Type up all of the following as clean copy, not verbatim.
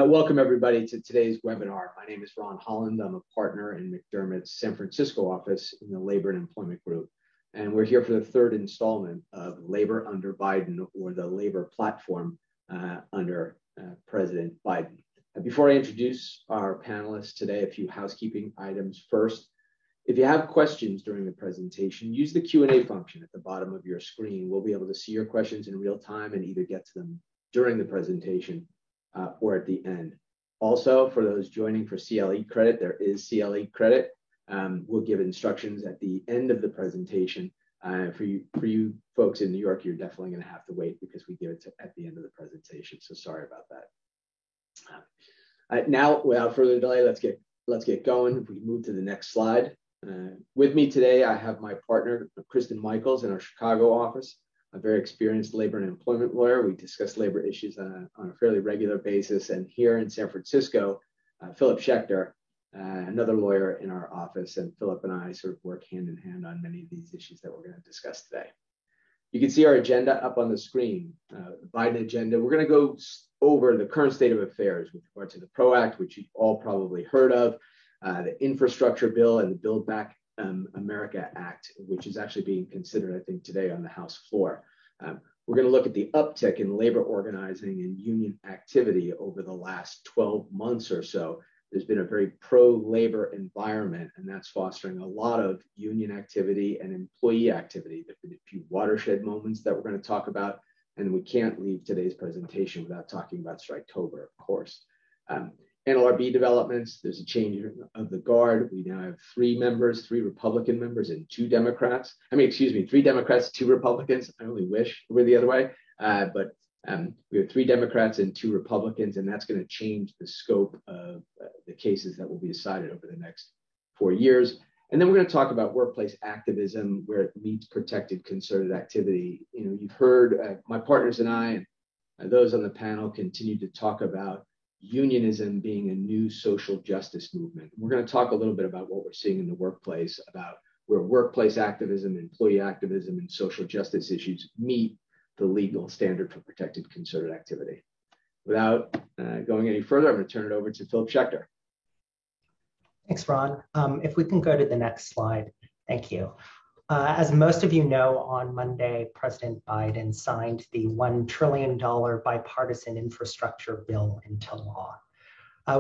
Welcome everybody to today's webinar. My name is Ron Holland. I'm a partner in McDermott's San Francisco office in the Labor and Employment Group. And we're here for the third installment of Labor under Biden, or the Labor Platform under President Biden. Before I introduce our panelists today, a few housekeeping items. First, if you have questions during the presentation, use the Q&A function at the bottom of your screen. We'll be able to see your questions in real time and either get to them during the presentation or at the end. Also, for those joining for CLE credit, there is CLE credit. We'll give instructions at the end of the presentation. For you folks in New York, you're definitely going to have to wait because we give it at the end of the presentation. So sorry about that. Now, without further delay, let's get going. If we move to the next slide. With me today, I have my partner, Kristen Michaels, in our Chicago office, a very experienced labor and employment lawyer. We discuss labor issues on a fairly regular basis. And here in San Francisco, Philip Schechter, another lawyer in our office, and Philip and I sort of work hand in hand on many of these issues that we're going to discuss today. You can see our agenda up on the screen, the Biden agenda. We're going to go over the current state of affairs with regard to the PRO Act, which you've all probably heard of, the infrastructure bill, and the Build Back America Act, which is actually being considered, I think, today on the House floor. We're going to look at the uptick in labor organizing and union activity over the last 12 months or so. There's been a very pro-labor environment, and that's fostering a lot of union activity and employee activity. There have been a few watershed moments that we're going to talk about, and we can't leave today's presentation without talking about Striketober, of course. NLRB developments, there's a change of the guard. We now have three Republican members and two Democrats. Three Democrats, two Republicans. I only wish it were the other way. But we have three Democrats and two Republicans, and that's going to change the scope of the cases that will be decided over the next 4 years. And then we're going to talk about workplace activism, where it meets protected concerted activity. You know, you've heard my partners and I, and those on the panel, continue to talk about unionism being a new social justice movement. We're going to talk a little bit about what we're seeing in the workplace, about where workplace activism, employee activism, and social justice issues meet the legal standard for protected concerted activity. Without going any further, I'm going to turn it over to Philip Schechter. Thanks, Ron. If we can go to the next slide. Thank you. As most of you know, on Monday, President Biden signed the $1 trillion bipartisan infrastructure bill into law.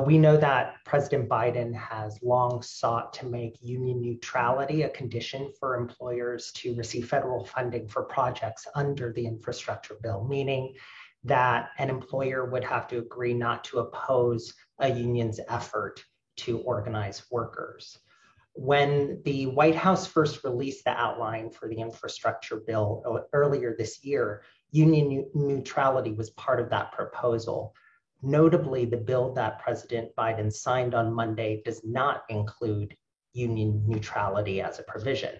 We know that President Biden has long sought to make union neutrality a condition for employers to receive federal funding for projects under the infrastructure bill, meaning that an employer would have to agree not to oppose a union's effort to organize workers. When the White House first released the outline for the infrastructure bill earlier this year, union neutrality was part of that proposal. Notably, the bill that President Biden signed on Monday does not include union neutrality as a provision.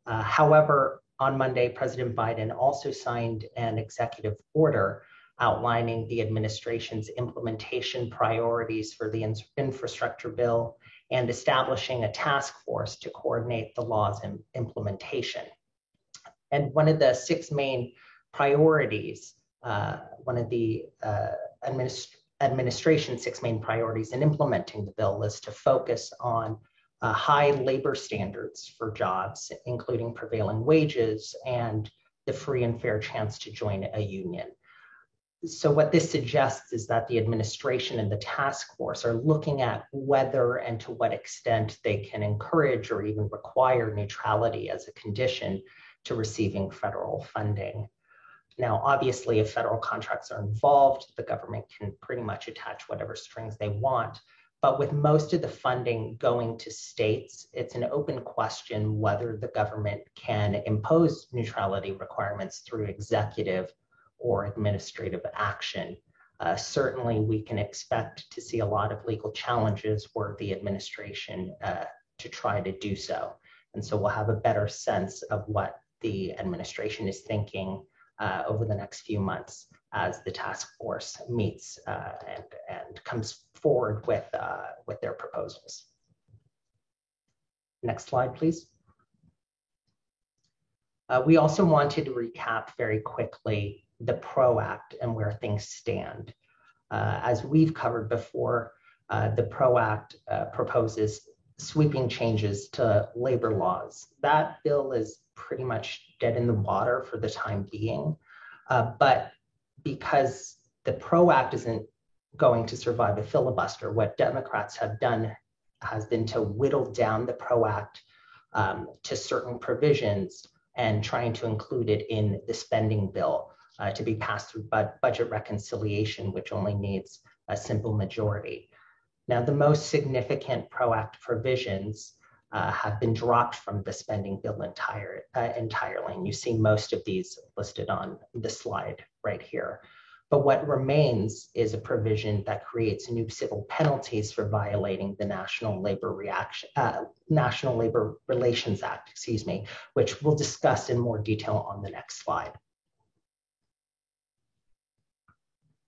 However, on Monday, President Biden also signed an executive order outlining the administration's implementation priorities for the infrastructure bill and establishing a task force to coordinate the law's implementation. And one of the six main priorities, one of the administration's six main priorities in implementing the bill is to focus on high labor standards for jobs, including prevailing wages and the free and fair chance to join a union. So what this suggests is that the administration and the task force are looking at whether and to what extent they can encourage or even require neutrality as a condition to receiving federal funding. Now, obviously, if federal contracts are involved, the government can pretty much attach whatever strings they want. But with most of the funding going to states, it's an open question whether the government can impose neutrality requirements through executive or administrative action. Certainly, we can expect to see a lot of legal challenges for the administration to try to do so. And so we'll have a better sense of what the administration is thinking over the next few months as the task force meets and comes forward with their proposals. Next slide, please. We also wanted to recap very quickly the PRO Act and where things stand. As we've covered before, the PRO Act proposes sweeping changes to labor laws. That bill is pretty much dead in the water for the time being. But because the PRO Act isn't going to survive a filibuster, what Democrats have done has been to whittle down the PRO Act to certain provisions and trying to include it in the spending bill to be passed through budget reconciliation, which only needs a simple majority. Now, the most significant PRO Act provisions have been dropped from the spending bill entirely. And you see most of these listed on the slide right here. But what remains is a provision that creates new civil penalties for violating the National Labor Relations Act, which we'll discuss in more detail on the next slide.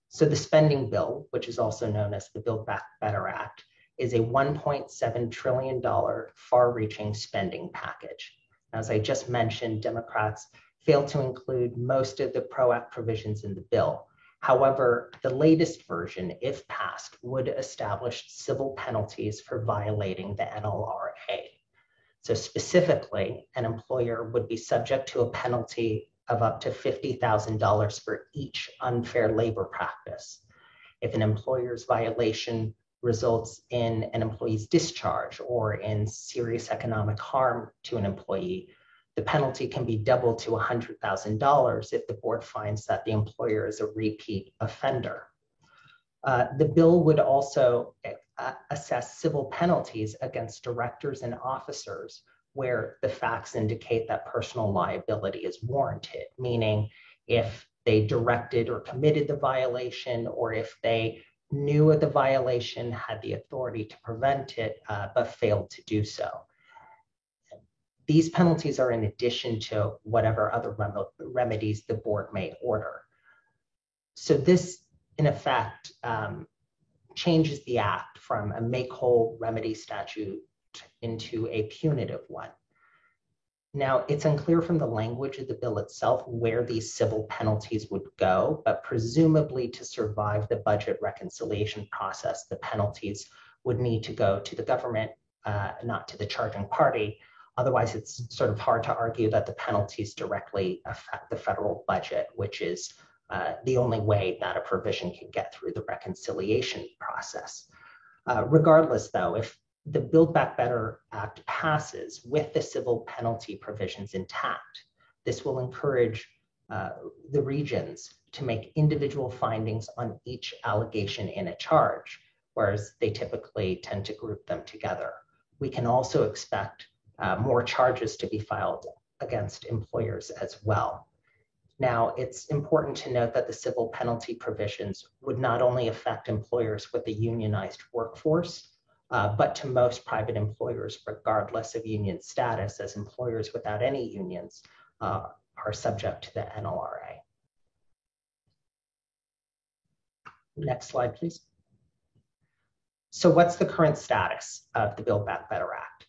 So the spending bill, which is also known as the Build Back Better Act, is a $1.7 trillion far-reaching spending package. As I just mentioned, Democrats failed to include most of the PRO Act provisions in the bill. However, the latest version, if passed, would establish civil penalties for violating the NLRA. So specifically, an employer would be subject to a penalty of up to $50,000 for each unfair labor practice. If an employer's violation results in an employee's discharge or in serious economic harm to an employee, the penalty can be doubled to $100,000 if the board finds that the employer is a repeat offender. The bill would also assess civil penalties against directors and officers where the facts indicate that personal liability is warranted, meaning if they directed or committed the violation, or if they knew of the violation, had the authority to prevent it, but failed to do so. These penalties are in addition to whatever other remedies the board may order. So this, in effect, changes the act from a make-whole remedy statute into a punitive one. Now, it's unclear from the language of the bill itself where these civil penalties would go, but presumably to survive the budget reconciliation process, the penalties would need to go to the government, not to the charging party. Otherwise, it's sort of hard to argue that the penalties directly affect the federal budget, which is the only way that a provision can get through the reconciliation process. Regardless, though, if the Build Back Better Act passes with the civil penalty provisions intact, this will encourage the regions to make individual findings on each allegation in a charge, whereas they typically tend to group them together. We can also expect more charges to be filed against employers as well. Now, it's important to note that the civil penalty provisions would not only affect employers with a unionized workforce, but to most private employers, regardless of union status, as employers without any unions are subject to the NLRA. Next slide, please. So what's the current status of the Build Back Better Act?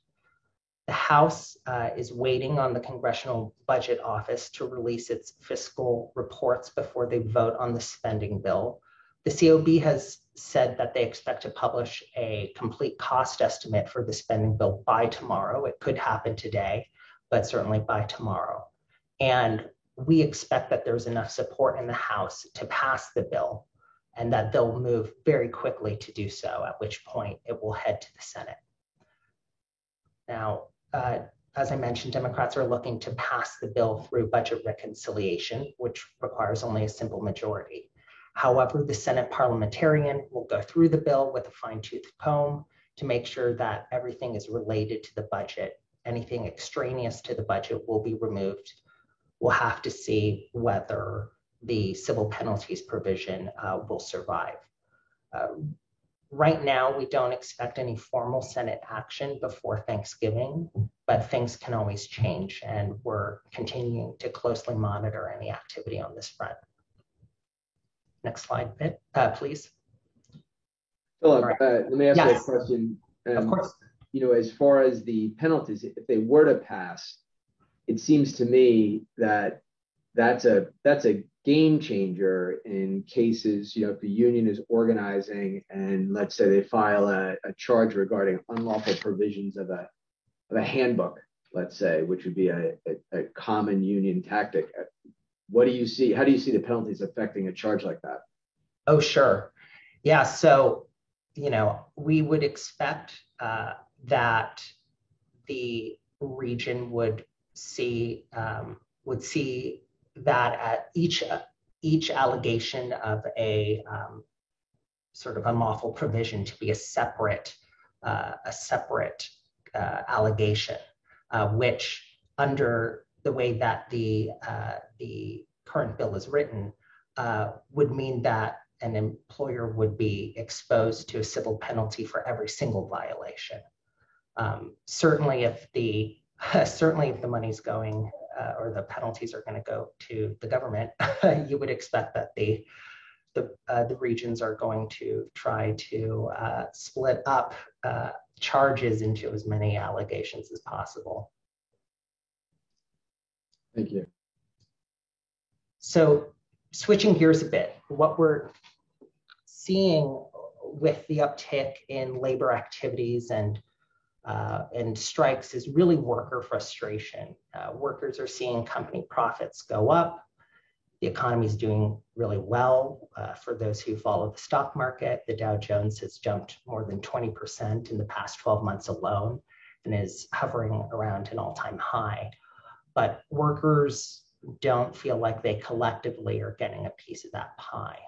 The House is waiting on the Congressional Budget Office to release its fiscal reports before they vote on the spending bill. The COB has said that they expect to publish a complete cost estimate for the spending bill by tomorrow. It could happen today, but certainly by tomorrow. And we expect that there's enough support in the House to pass the bill and that they'll move very quickly to do so, at which point it will head to the Senate. Now, as I mentioned, Democrats are looking to pass the bill through budget reconciliation, which requires only a simple majority. However, the Senate parliamentarian will go through the bill with a fine-tooth comb to make sure that everything is related to the budget. Anything extraneous to the budget will be removed. We'll have to see whether the civil penalties provision will survive. Right now, we don't expect any formal Senate action before Thanksgiving, but things can always change, and we're continuing to closely monitor any activity on this front. Next slide, please. Philip, right. Let me ask you a question. Of course. You know, as far as the penalties, if they were to pass, it seems to me that that's a game changer in cases, if the union is organizing and let's say they file a charge regarding unlawful provisions of a handbook, let's say, which would be a common union tactic. What do you see? How do you see the penalties affecting a charge like that? Oh, sure. Yeah. So, we would expect that the region would see that at each allegation of a sort of unlawful provision to be a separate allegation, which under the way that the current bill is written would mean that an employer would be exposed to a civil penalty for every single violation. Certainly, if the money's going or the penalties are going to go to the government, you would expect that the regions are going to try to split up charges into as many allegations as possible. Thank you. So, switching gears a bit, what we're seeing with the uptick in labor activities and strikes is really worker frustration. Workers are seeing company profits go up. The economy is doing really well. For those who follow the stock market, the Dow Jones has jumped more than 20% in the past 12 months alone and is hovering around an all-time high. But workers don't feel like they collectively are getting a piece of that pie.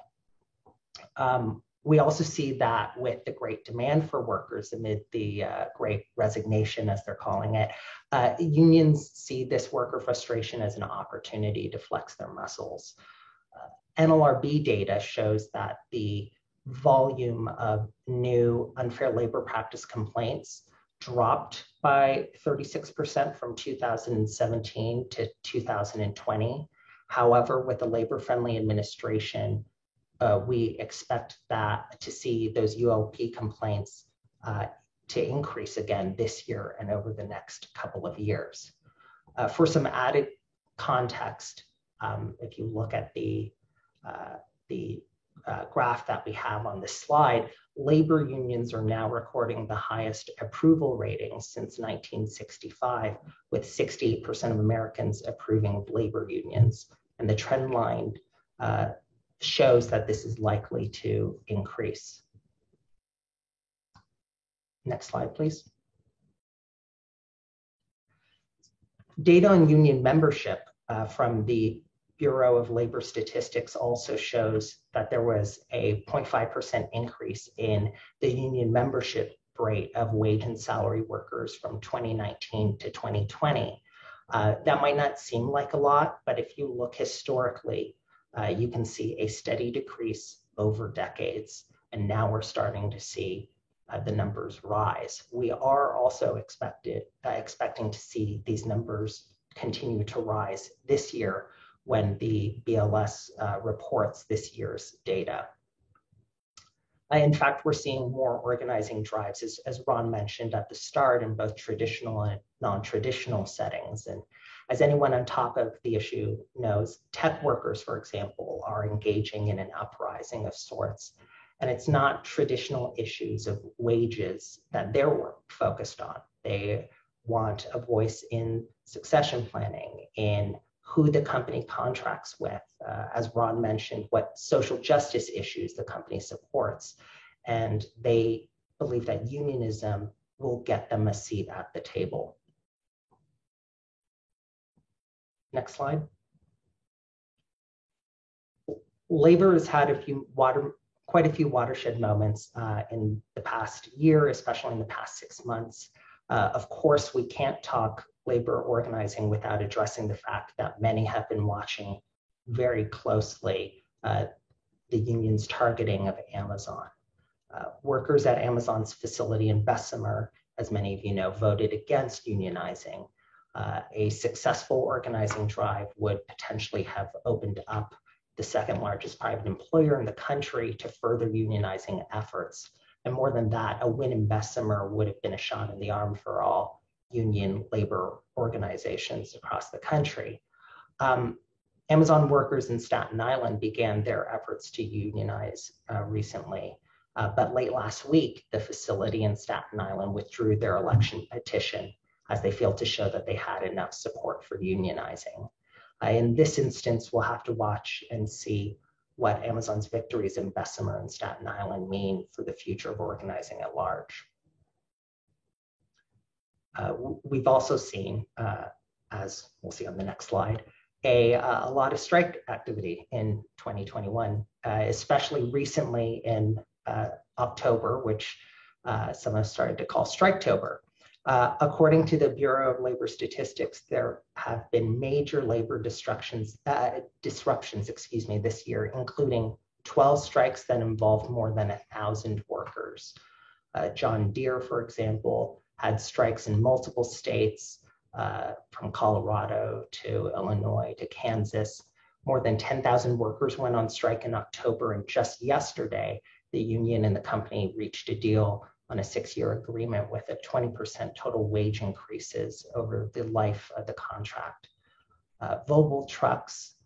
We also see that with the great demand for workers amid the great resignation, as they're calling it, unions see this worker frustration as an opportunity to flex their muscles. NLRB data shows that the volume of new unfair labor practice complaints dropped by 36% from 2017 to 2020. However, with the labor-friendly administration, we expect that to see those ULP complaints to increase again this year and over the next couple of years. For some added context, if you look at the graph that we have on this slide, labor unions are now recording the highest approval ratings since 1965, with 68% of Americans approving of labor unions. And the trend line shows that this is likely to increase. Next slide, please. Data on union membership from the Bureau of Labor Statistics also shows that there was a 0.5% increase in the union membership rate of wage and salary workers from 2019 to 2020. That might not seem like a lot, but if you look historically, you can see a steady decrease over decades, and now we're starting to see the numbers rise. We are also expecting to see these numbers continue to rise this year when the BLS reports this year's data. In fact, we're seeing more organizing drives, as Ron mentioned at the start, in both traditional and non-traditional settings. And as anyone on top of the issue knows, tech workers, for example, are engaging in an uprising of sorts. And it's not traditional issues of wages that they're focused on. They want a voice in succession planning, in who the company contracts with, as Ron mentioned, what social justice issues the company supports. And they believe that unionism will get them a seat at the table. Next slide. Labor has had quite a few watershed moments in the past year, especially in the past 6 months. Of course, we can't talk labor organizing without addressing the fact that many have been watching very closely the union's targeting of Amazon. Workers at Amazon's facility in Bessemer, as many of you know, voted against unionizing. A successful organizing drive would potentially have opened up the second largest private employer in the country to further unionizing efforts. And more than that, a win in Bessemer would have been a shot in the arm for all union labor organizations across the country. Amazon workers in Staten Island began their efforts to unionize recently. But late last week, the facility in Staten Island withdrew their election petition as they failed to show that they had enough support for unionizing. In this instance, we'll have to watch and see what Amazon's victories in Bessemer and Staten Island mean for the future of organizing at large. We've also seen, as we'll see on the next slide, a lot of strike activity in 2021, especially recently in October, which some have started to call Striketober. According to the Bureau of Labor Statistics, there have been major labor disruptions this year, including 12 strikes that involved more than 1,000 workers. John Deere, for example, had strikes in multiple states, from Colorado to Illinois to Kansas. More than 10,000 workers went on strike in October, and just yesterday, the union and the company reached a deal on a 6-year agreement with a 20% total wage increases over the life of the contract. Volvo Trucks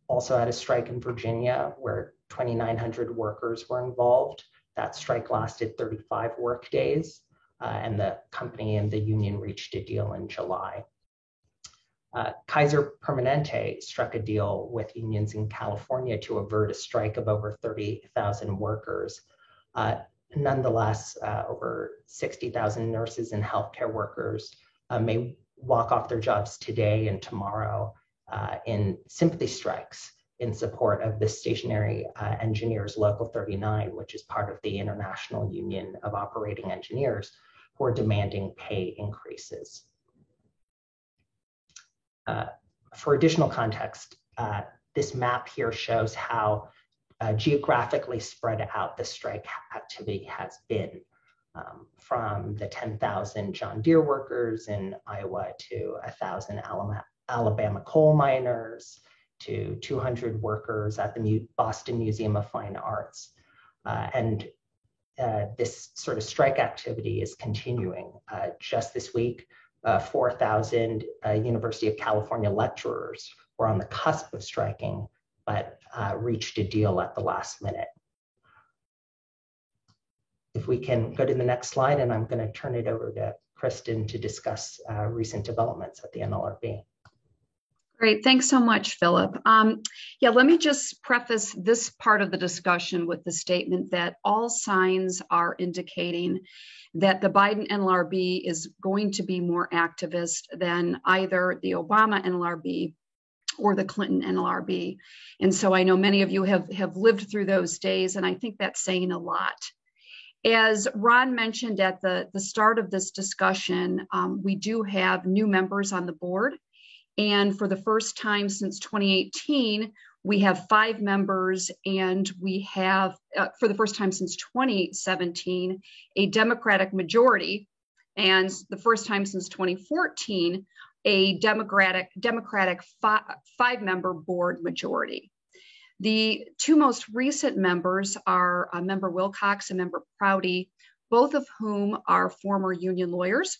also had a strike in Virginia where 2,900 workers were involved. That strike lasted 35 work days, and the company and the union reached a deal in July. Kaiser Permanente struck a deal with unions in California to avert a strike of over 30,000 workers. Nonetheless, over 60,000 nurses and healthcare workers may walk off their jobs today and tomorrow in sympathy strikes in support of the Stationary Engineers Local 39, which is part of the International Union of Operating Engineers, who are demanding pay increases. For additional context, this map here shows how geographically spread out the strike activity has been, from the 10,000 John Deere workers in Iowa to 1,000 Alabama coal miners to 200 workers at the Boston Museum of Fine Arts. And this sort of strike activity is continuing. Just this week, 4,000 University of California lecturers were on the cusp of striking, but reached a deal at the last minute. If we can go to the next slide, and I'm going to turn it over to Kristen to discuss recent developments at the NLRB. Great, thanks so much, Philip. Yeah, let me just preface this part of the discussion with the statement that all signs are indicating that the Biden NLRB is going to be more activist than either the Obama NLRB or the Clinton NLRB. And so I know many of you have lived through those days, and I think that's saying a lot. As Ron mentioned at the start of this discussion, we do have new members on the board. And for the first time since 2018, we have 5 members, and we have, for the first time since 2017, a Democratic majority, and the first time since 2014, a Democratic 5-member board majority. The 2 most recent members are Member Wilcox and Member Prouty, both of whom are former union lawyers.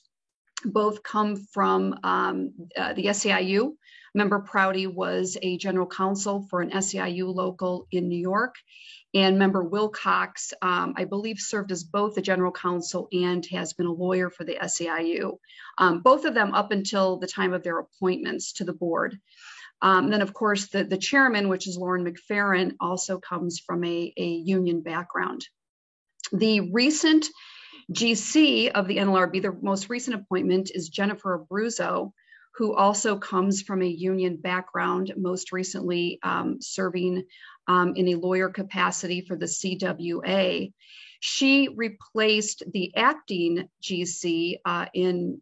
Both come from the SEIU. Member Prouty was a general counsel for an SEIU local in New York. And Member Wilcox, I believe, served as both a general counsel and has been a lawyer for the SEIU. Both of them up until the time of their appointments to the board. Then, of course, the chairman, which is Lauren McFerrin, also comes from a union background. The recent GC of the NLRB, the most recent appointment, is Jennifer Abruzzo, who also comes from a union background, most recently serving in a lawyer capacity for the CWA. She replaced the acting GC in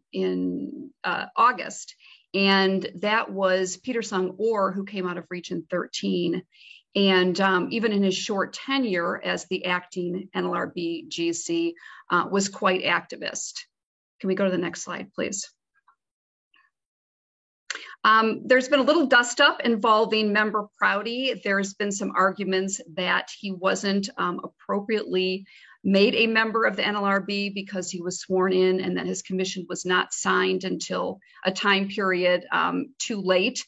August, and that was Peter Sung Orr, who came out of Region 13. And even in his short tenure as the acting NLRB GC, was quite activist. Can we go to the next slide, please? There's been a little dust up involving Member Prouty. There's been some arguments that he wasn't appropriately made a member of the NLRB because he was sworn in, and that his commission was not signed until a time period too late.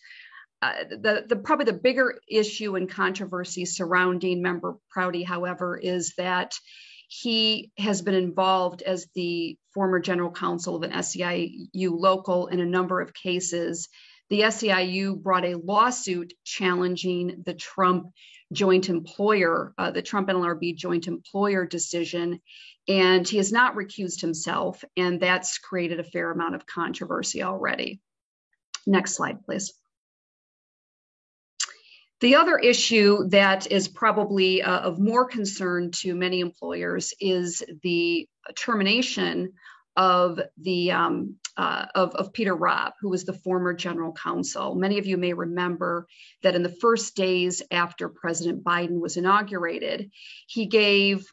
probably the bigger issue and controversy surrounding Member Prouty, however, is that he has been involved as the former general counsel of an SEIU local in a number of cases. The SEIU brought a lawsuit challenging the Trump joint employer, the Trump NLRB joint employer decision, and he has not recused himself, and that's created a fair amount of controversy already. Next slide, please. The other issue that is probably of more concern to many employers is the termination of Peter Robb, who was the former general counsel. Many of you may remember that in the first days after President Biden was inaugurated, he gave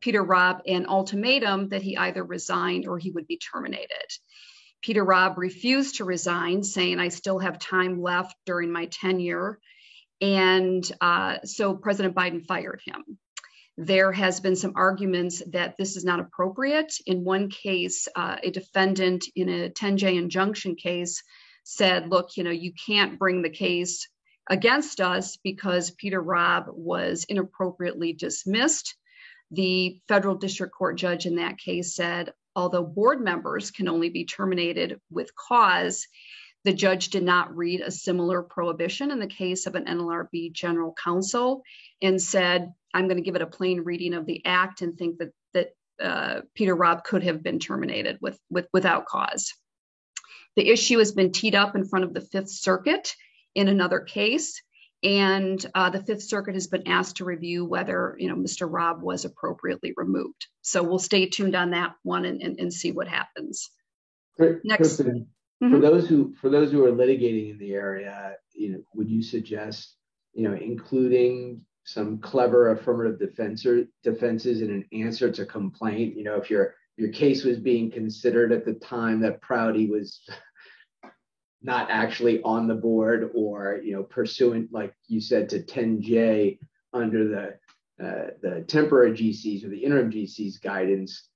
Peter Robb an ultimatum that he either resigned or he would be terminated. Peter Robb refused to resign, saying, "I still have time left during my tenure." And so President Biden fired him. There has been some arguments that this is not appropriate. In one case, a defendant in a 10J injunction case said, look, you can't bring the case against us because Peter Robb was inappropriately dismissed. The federal district court judge in that case said, although board members can only be terminated with cause, the judge did not read a similar prohibition in the case of an NLRB general counsel and said, I'm going to give it a plain reading of the act and think that Peter Robb could have been terminated without cause. The issue has been teed up in front of the Fifth Circuit in another case, and the Fifth Circuit has been asked to review whether Mr. Robb was appropriately removed. So we'll stay tuned on that one and see what happens. Next. Kristen, for those who are litigating in the area, would you suggest, including some clever affirmative defenses in an answer to complaint? If your case was being considered at the time that Prouty was not actually on the board, or pursuant, like you said, to 10J under the temporary GCs or the interim GCs guidance.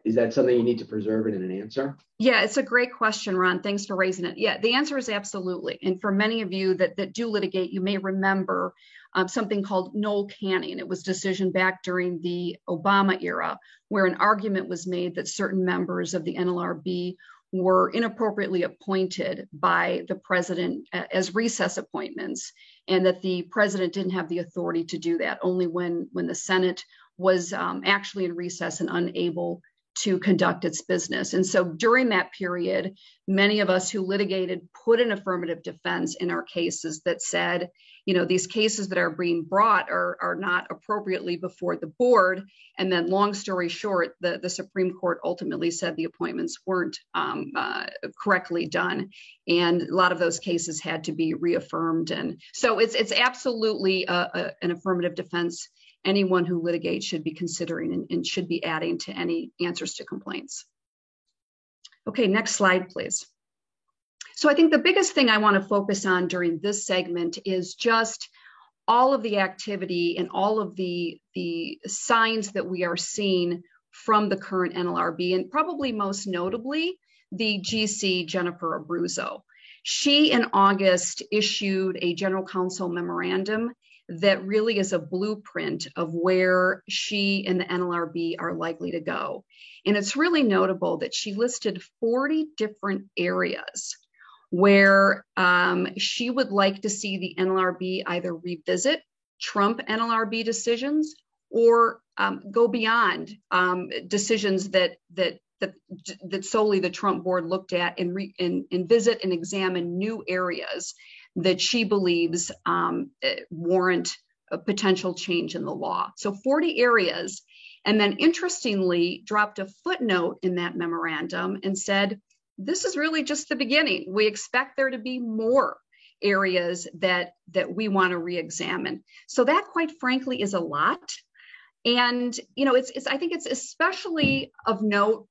Is that something you need to preserve in an answer? Yeah, it's a great question, Ron. Thanks for raising it. Yeah, the answer is absolutely. And for many of you that do litigate, you may remember something called Noel Canning. It was a decision back during the Obama era where an argument was made that certain members of the NLRB were inappropriately appointed by the president as recess appointments, and that the president didn't have the authority to do that, only when the Senate was actually in recess and unable to conduct its business. And so during that period, many of us who litigated put an affirmative defense in our cases that said, these cases that are being brought are not appropriately before the board. And then long story short, the Supreme Court ultimately said the appointments weren't correctly done. And a lot of those cases had to be reaffirmed. And so it's absolutely an affirmative defense anyone who litigates should be considering and should be adding to any answers to complaints. Okay, next slide, please. So I think the biggest thing I want to focus on during this segment is just all of the activity and all of the signs that we are seeing from the current NLRB, and probably most notably, the GC Jennifer Abruzzo. She, in August, issued a general counsel memorandum that really is a blueprint of where she and the NLRB are likely to go. And it's really notable that she listed 40 different areas where she would like to see the NLRB either revisit Trump NLRB decisions or go beyond decisions that solely the Trump board looked at and visit and examine new areas that she believes warrant a potential change in the law. So 40 areas, and then interestingly dropped a footnote in that memorandum and said, this is really just the beginning. We expect there to be more areas that we want to re-examine. So that, quite frankly, is a lot. And I think it's especially of note,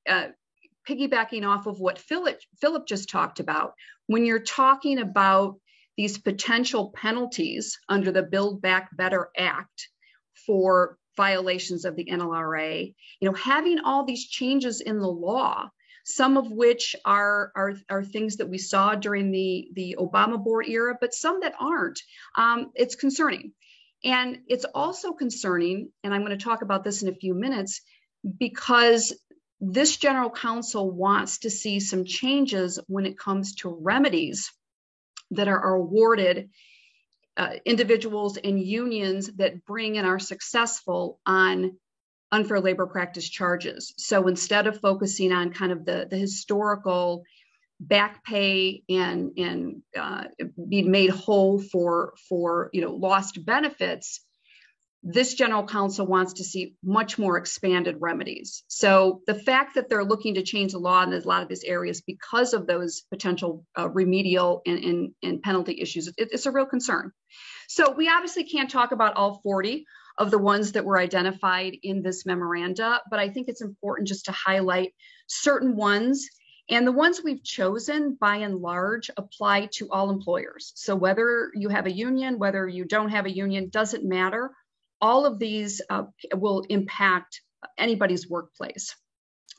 piggybacking off of what Philip just talked about, when you're talking about these potential penalties under the Build Back Better Act for violations of the NLRA, having all these changes in the law some of which are things that we saw during the Obama board era, but some that aren't. It's concerning. And it's also concerning, and I'm going to talk about this in a few minutes, because this general counsel wants to see some changes when it comes to remedies that are awarded individuals and unions that bring and are successful on unfair labor practice charges. So instead of focusing on kind of the historical back pay and being made whole for lost benefits, this general counsel wants to see much more expanded remedies. So the fact that they're looking to change the law in a lot of these areas because of those potential remedial and penalty issues, it's a real concern. So we obviously can't talk about all 40 of the ones that were identified in this memoranda, but I think it's important just to highlight certain ones. And the ones we've chosen, by and large, apply to all employers. So whether you have a union, whether you don't have a union, doesn't matter. All of these will impact anybody's workplace.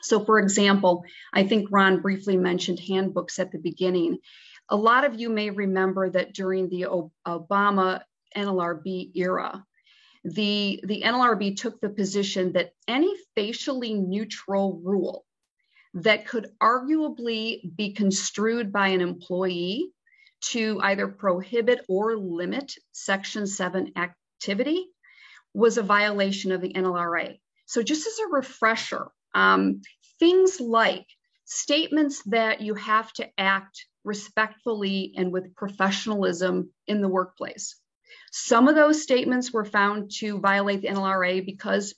So for example, I think Ron briefly mentioned handbooks at the beginning. A lot of you may remember that during the Obama NLRB era, the NLRB took the position that any facially neutral rule that could arguably be construed by an employee to either prohibit or limit Section 7 activity was a violation of the NLRA. So just as a refresher, things like statements that you have to act respectfully and with professionalism in the workplace. Some of those statements were found to violate the NLRA because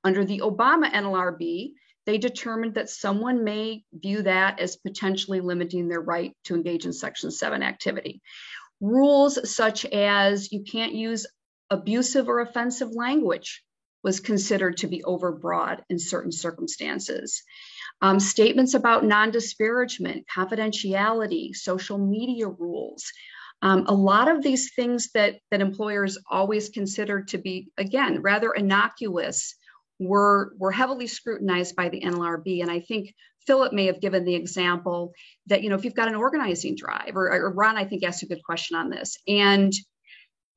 under the Obama NLRB, they determined that someone may view that as potentially limiting their right to engage in Section 7 activity. Rules such as you can't use abusive or offensive language was considered to be overbroad in certain circumstances. Statements about non-disparagement, confidentiality, social media rules, a lot of these things that employers always considered to be, again, rather innocuous were heavily scrutinized by the NLRB. And I think Philip may have given the example that, if you've got an organizing drive, or Ron, I think, asked a good question on this, and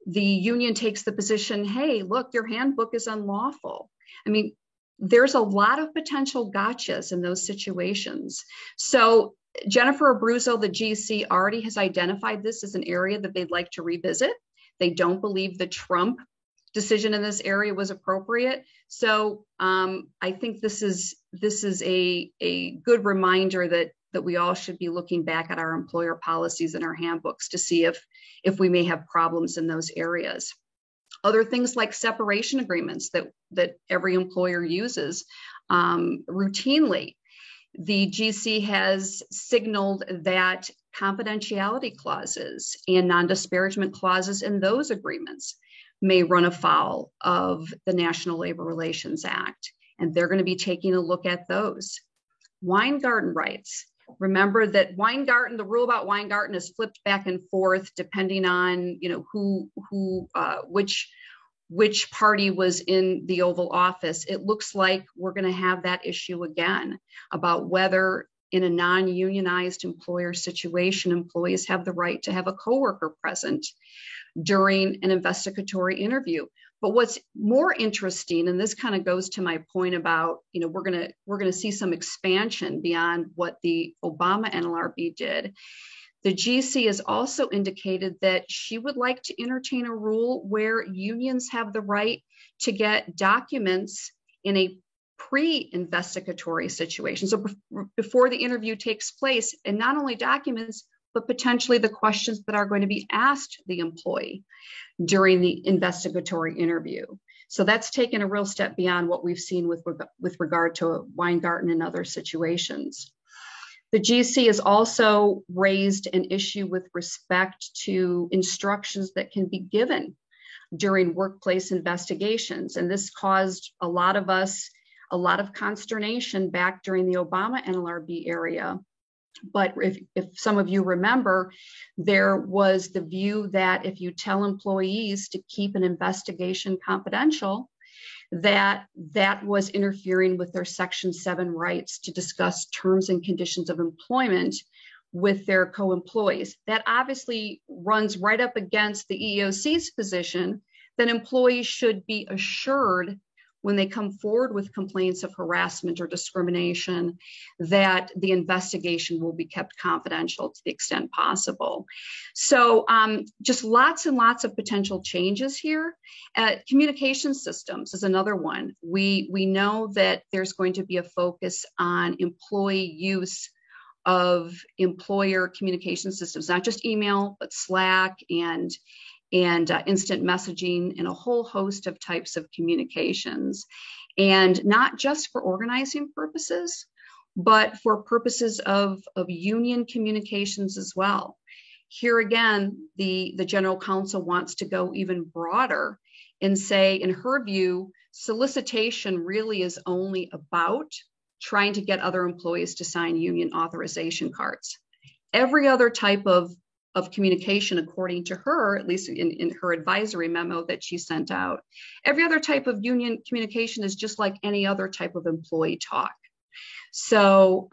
the union takes the position, hey, look, your handbook is unlawful. I mean, there's a lot of potential gotchas in those situations. So Jennifer Abruzzo, the GC, already has identified this as an area that they'd like to revisit. They don't believe the Trump decision in this area was appropriate. So I think this is a good reminder that we all should be looking back at our employer policies and our handbooks to see if we may have problems in those areas. Other things like separation agreements that every employer uses routinely. The GC has signaled that confidentiality clauses and non-disparagement clauses in those agreements may run afoul of the National Labor Relations Act, and they're going to be taking a look at those. Weingarten rights. Remember that Weingarten, the rule about Weingarten is flipped back and forth depending on which party was in the Oval Office. It looks like we're going to have that issue again about whether in a non-unionized employer situation, employees have the right to have a coworker present during an investigatory interview. But what's more interesting, and this kind of goes to my point about, we're going to see some expansion beyond what the Obama NLRB did. The GC has also indicated that she would like to entertain a rule where unions have the right to get documents in a pre-investigatory situation. So before the interview takes place, and not only documents, but potentially the questions that are going to be asked the employee during the investigatory interview. So that's taken a real step beyond what we've seen with regard to Weingarten and other situations. The GC has also raised an issue with respect to instructions that can be given during workplace investigations. And this caused a lot of consternation back during the Obama NLRB area. But if some of you remember, there was the view that if you tell employees to keep an investigation confidential, that was interfering with their Section 7 rights to discuss terms and conditions of employment with their co-employees. That obviously runs right up against the EEOC's position that employees should be assured when they come forward with complaints of harassment or discrimination that the investigation will be kept confidential to the extent possible. So just lots and lots of potential changes here. Communication systems is another one. We know that there's going to be a focus on employee use of employer communication systems, not just email, but Slack and instant messaging and a whole host of types of communications. And not just for organizing purposes, but for purposes of union communications as well. Here again, the general counsel wants to go even broader and say, in her view, solicitation really is only about trying to get other employees to sign union authorization cards. Every other type of communication, according to her, at least in her advisory memo that she sent out, every other type of union communication is just like any other type of employee talk. So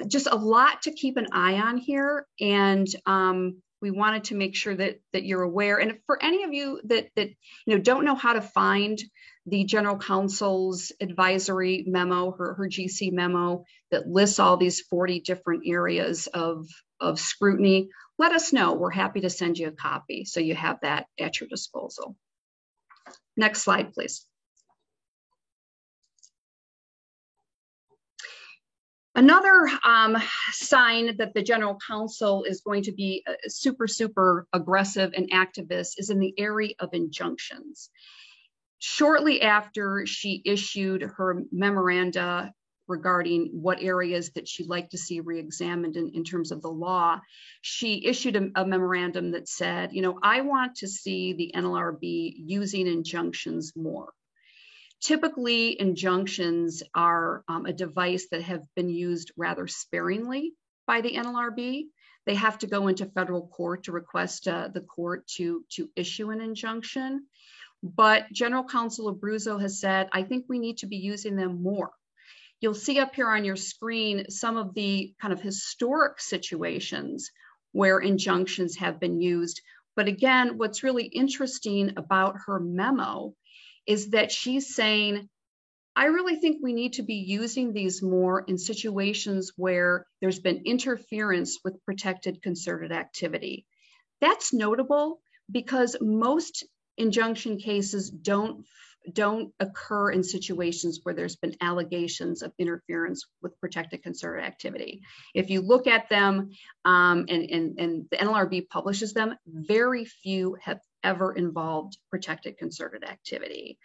just a lot to keep an eye on here. And we wanted to make sure that you're aware. And for any of you that don't know how to find the general counsel's advisory memo, her GC memo that lists all these 40 different areas of scrutiny, let us know. We're happy to send you a copy so you have that at your disposal. Next slide, please. Another sign that the general counsel is going to be super, super aggressive and activist is in the area of injunctions. Shortly after she issued her memoranda regarding what areas that she'd like to see reexamined in terms of the law, she issued a memorandum that said, I want to see the NLRB using injunctions more. Typically, injunctions are a device that have been used rather sparingly by the NLRB. They have to go into federal court to request the court to issue an injunction. But General Counsel Abruzzo has said, I think we need to be using them more. You'll see up here on your screen some of the kind of historic situations where injunctions have been used. But again, what's really interesting about her memo is that she's saying, I really think we need to be using these more in situations where there's been interference with protected concerted activity. That's notable because most injunction cases don't occur in situations where there's been allegations of interference with protected concerted activity. If you look at them, and the NLRB publishes them, very few have ever involved protected concerted activity.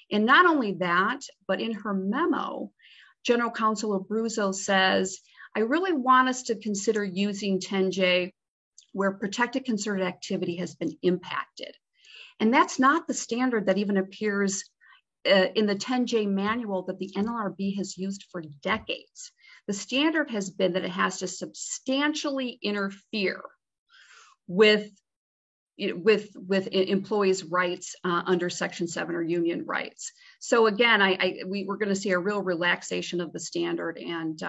And not only that, but in her memo, General Counsel Abruzzo says, I really want us to consider using 10J where protected concerted activity has been impacted. And that's not the standard that even appears in the 10J manual that the NLRB has used for decades. The standard has been that it has to substantially interfere with employees' rights under Section 7 or union rights. So again, we're going to see a real relaxation of the standard, and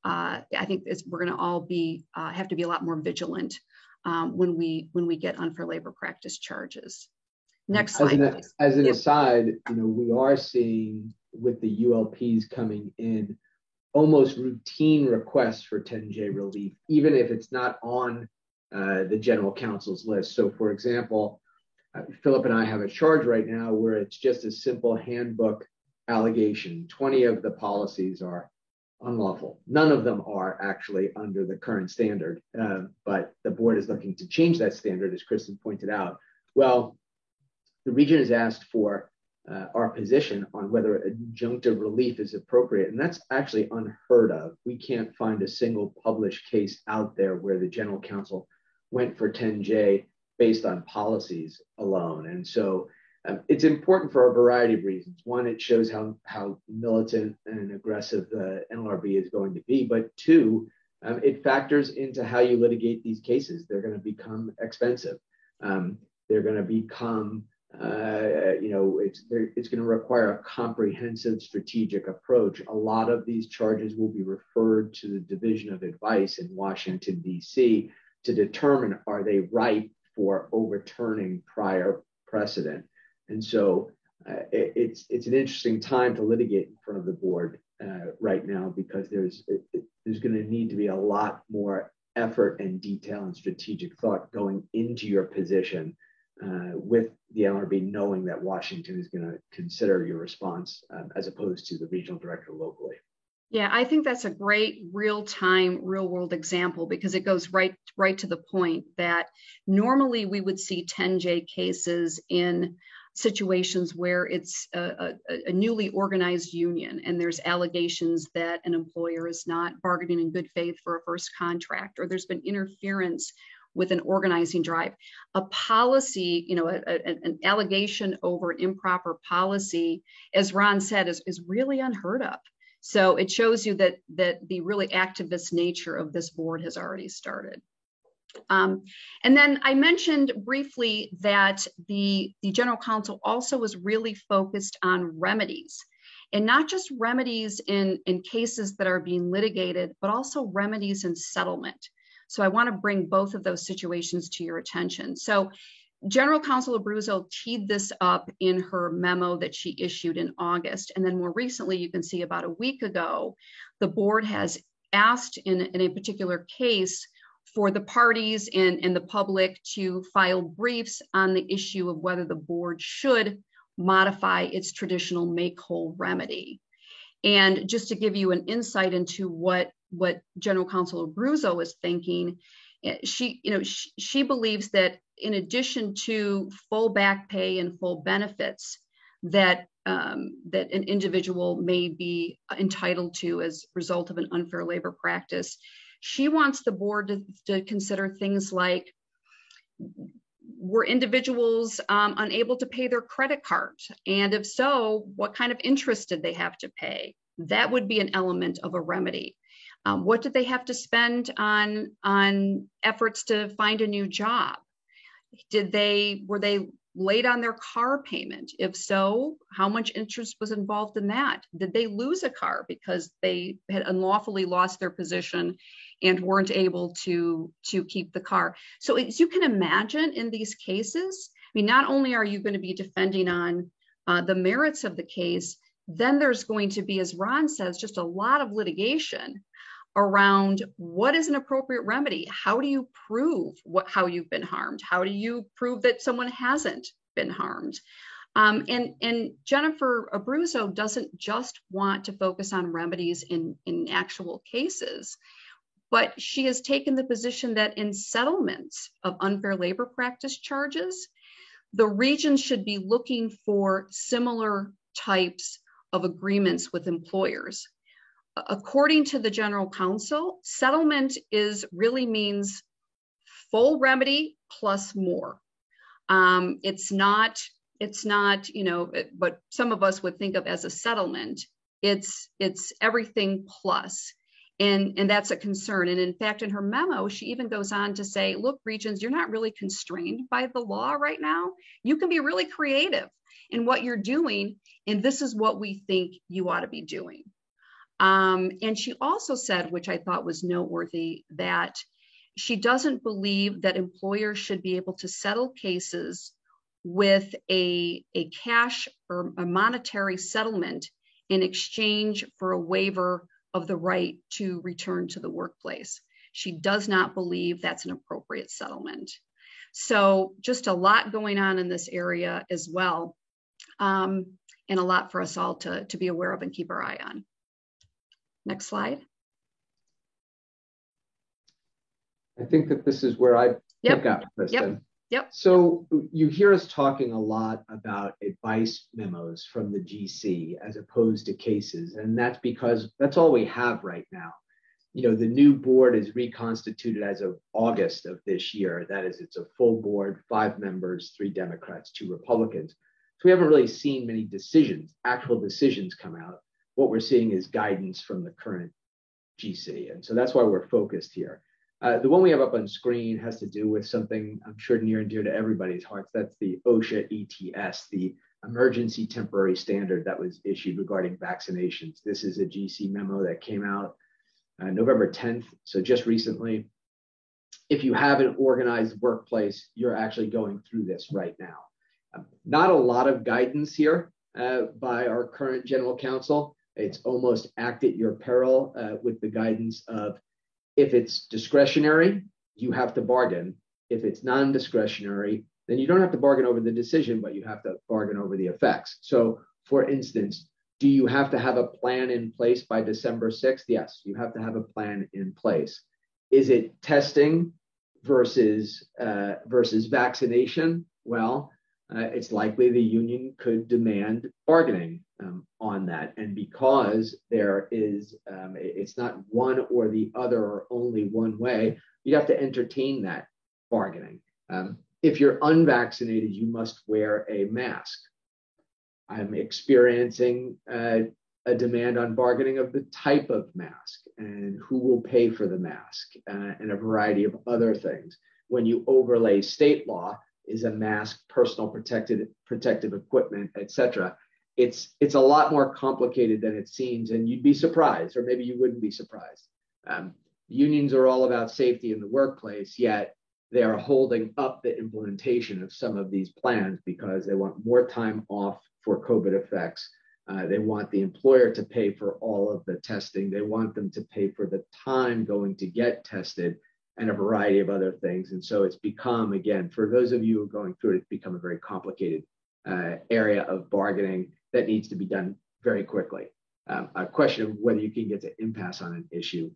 I think we're going to all have to be a lot more vigilant when we get unfair labor practice charges. Next slide, please. As an aside, we are seeing with the ULPs coming in almost routine requests for 10J relief, even if it's not on the general counsel's list. So for example, Philip and I have a charge right now where it's just a simple handbook allegation. 20 of the policies are unlawful. None of them are actually under the current standard, but the board is looking to change that standard, as Kristen pointed out. Well, the region has asked for our position on whether injunctive relief is appropriate, and that's actually unheard of. We can't find a single published case out there where the general counsel went for 10J based on policies alone. And so it's important for a variety of reasons. One, it shows how militant and aggressive the NLRB is going to be. But two, it factors into how you litigate these cases. They're going to become expensive. They're going to become It's going to require a comprehensive strategic approach. A lot of these charges will be referred to the Division of Advice in Washington, D.C. to determine are they ripe for overturning prior precedent. And so it's an interesting time to litigate in front of the board right now, because there's going to need to be a lot more effort and detail and strategic thought going into your position with the NLRB, knowing that Washington is going to consider your response as opposed to the regional director locally. Yeah, I think that's a great real-time, real-world example, because it goes right to the point that normally we would see 10J cases in situations where it's a newly organized union and there's allegations that an employer is not bargaining in good faith for a first contract, or there's been interference with an organizing drive. A policy, an allegation over improper policy, as Ron said, is really unheard of. So it shows you that the really activist nature of this board has already started. And then I mentioned briefly that the General Counsel also was really focused on remedies, and not just remedies in cases that are being litigated, but also remedies in settlement. So I want to bring both of those situations to your attention. So General Counsel Abruzzo teed this up in her memo that she issued in August. And then more recently, you can see about a week ago, the board has asked in a particular case for the parties and the public to file briefs on the issue of whether the board should modify its traditional make-whole remedy. And just to give you an insight into what General Counsel Abruzzo is thinking, she believes that in addition to full back pay and full benefits that an individual may be entitled to as a result of an unfair labor practice, she wants the board to consider things like, were individuals unable to pay their credit cards? And if so, what kind of interest did they have to pay? That would be an element of a remedy. What did they have to spend on efforts to find a new job? Were they late on their car payment? If so, how much interest was involved in that? Did they lose a car because they had unlawfully lost their position and weren't able to keep the car? So as you can imagine, in these cases, I mean, not only are you going to be defending on the merits of the case, then there's going to be, as Ron says, just a lot of litigation around what is an appropriate remedy. How do you prove how you've been harmed? How do you prove that someone hasn't been harmed? And Jennifer Abruzzo doesn't just want to focus on remedies in actual cases, but she has taken the position that in settlements of unfair labor practice charges, the region should be looking for similar types of agreements with employers. According to the General Counsel, settlement really means full remedy plus more. It's not, what some of us would think of as a settlement. It's everything plus. And that's a concern. And in fact, in her memo, she even goes on to say, look, regions, you're not really constrained by the law right now. You can be really creative in what you're doing. And this is what we think you ought to be doing. And she also said, which I thought was noteworthy, that she doesn't believe that employers should be able to settle cases with a cash or a monetary settlement in exchange for a waiver of the right to return to the workplace. She does not believe that's an appropriate settlement. So just a lot going on in this area as well, and a lot for us all to be aware of and keep our eye on. Next slide. I think that this is where I pick up, Kristen. Yep. So you hear us talking a lot about advice memos from the GC as opposed to cases, and that's because that's all we have right now. The new board is reconstituted as of August of this year. That is, it's a full board, 5 members, 3 Democrats, 2 Republicans. So we haven't really seen many actual decisions come out. What we're seeing is guidance from the current GC. And so that's why we're focused here. The one we have up on screen has to do with something I'm sure near and dear to everybody's hearts. That's the OSHA ETS, the Emergency Temporary Standard that was issued regarding vaccinations. This is a GC memo that came out November 10th, so just recently. If you have an organized workplace, you're actually going through this right now. Not a lot of guidance here by our current general counsel. It's almost act at your peril with the guidance of, if it's discretionary, you have to bargain. If it's non-discretionary, then you don't have to bargain over the decision, but you have to bargain over the effects. So for instance, do you have to have a plan in place by December 6th? Yes, you have to have a plan in place. Is it testing versus vaccination? Well, it's likely the union could demand bargaining on that. And because there is, it's not one or the other or only one way, you have to entertain that bargaining. If you're unvaccinated, you must wear a mask. I'm experiencing a demand on bargaining of the type of mask and who will pay for the mask and a variety of other things. When you overlay state law, is a mask personal protective equipment, etc. It's a lot more complicated than it seems, and you'd be surprised, or maybe you wouldn't be surprised. Unions are all about safety in the workplace, yet they are holding up the implementation of some of these plans because they want more time off for COVID effects. They want the employer to pay for all of the testing. They want them to pay for the time going to get tested and a variety of other things. And so it's become, again, for those of you who are going through it, it's become a very complicated area of bargaining that needs to be done very quickly. A question of whether you can get to impasse on an issue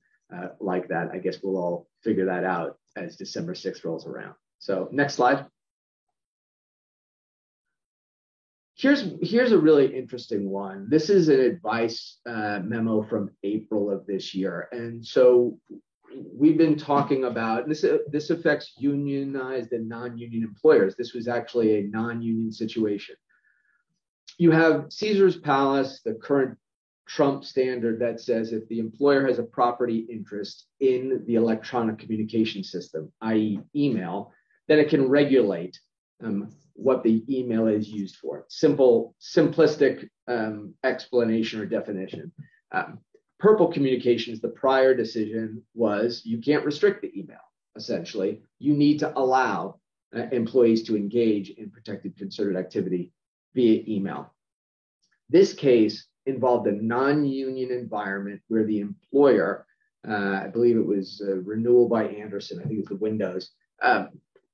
like that, I guess we'll all figure that out as December 6th rolls around. So next slide. Here's a really interesting one. This is an advice memo from April of this year. And so we've been talking about, this affects unionized and non-union employers. This was actually a non-union situation. You have Caesar's Palace, the current Trump standard that says if the employer has a property interest in the electronic communication system, i.e. email, then it can regulate what the email is used for. Simplistic explanation or definition. Purple Communications, the prior decision was you can't restrict the email, essentially. You need to allow employees to engage in protected concerted activity via email. This case involved a non-union environment where the employer, I believe it was Renewal by Anderson, I think it was the Windows,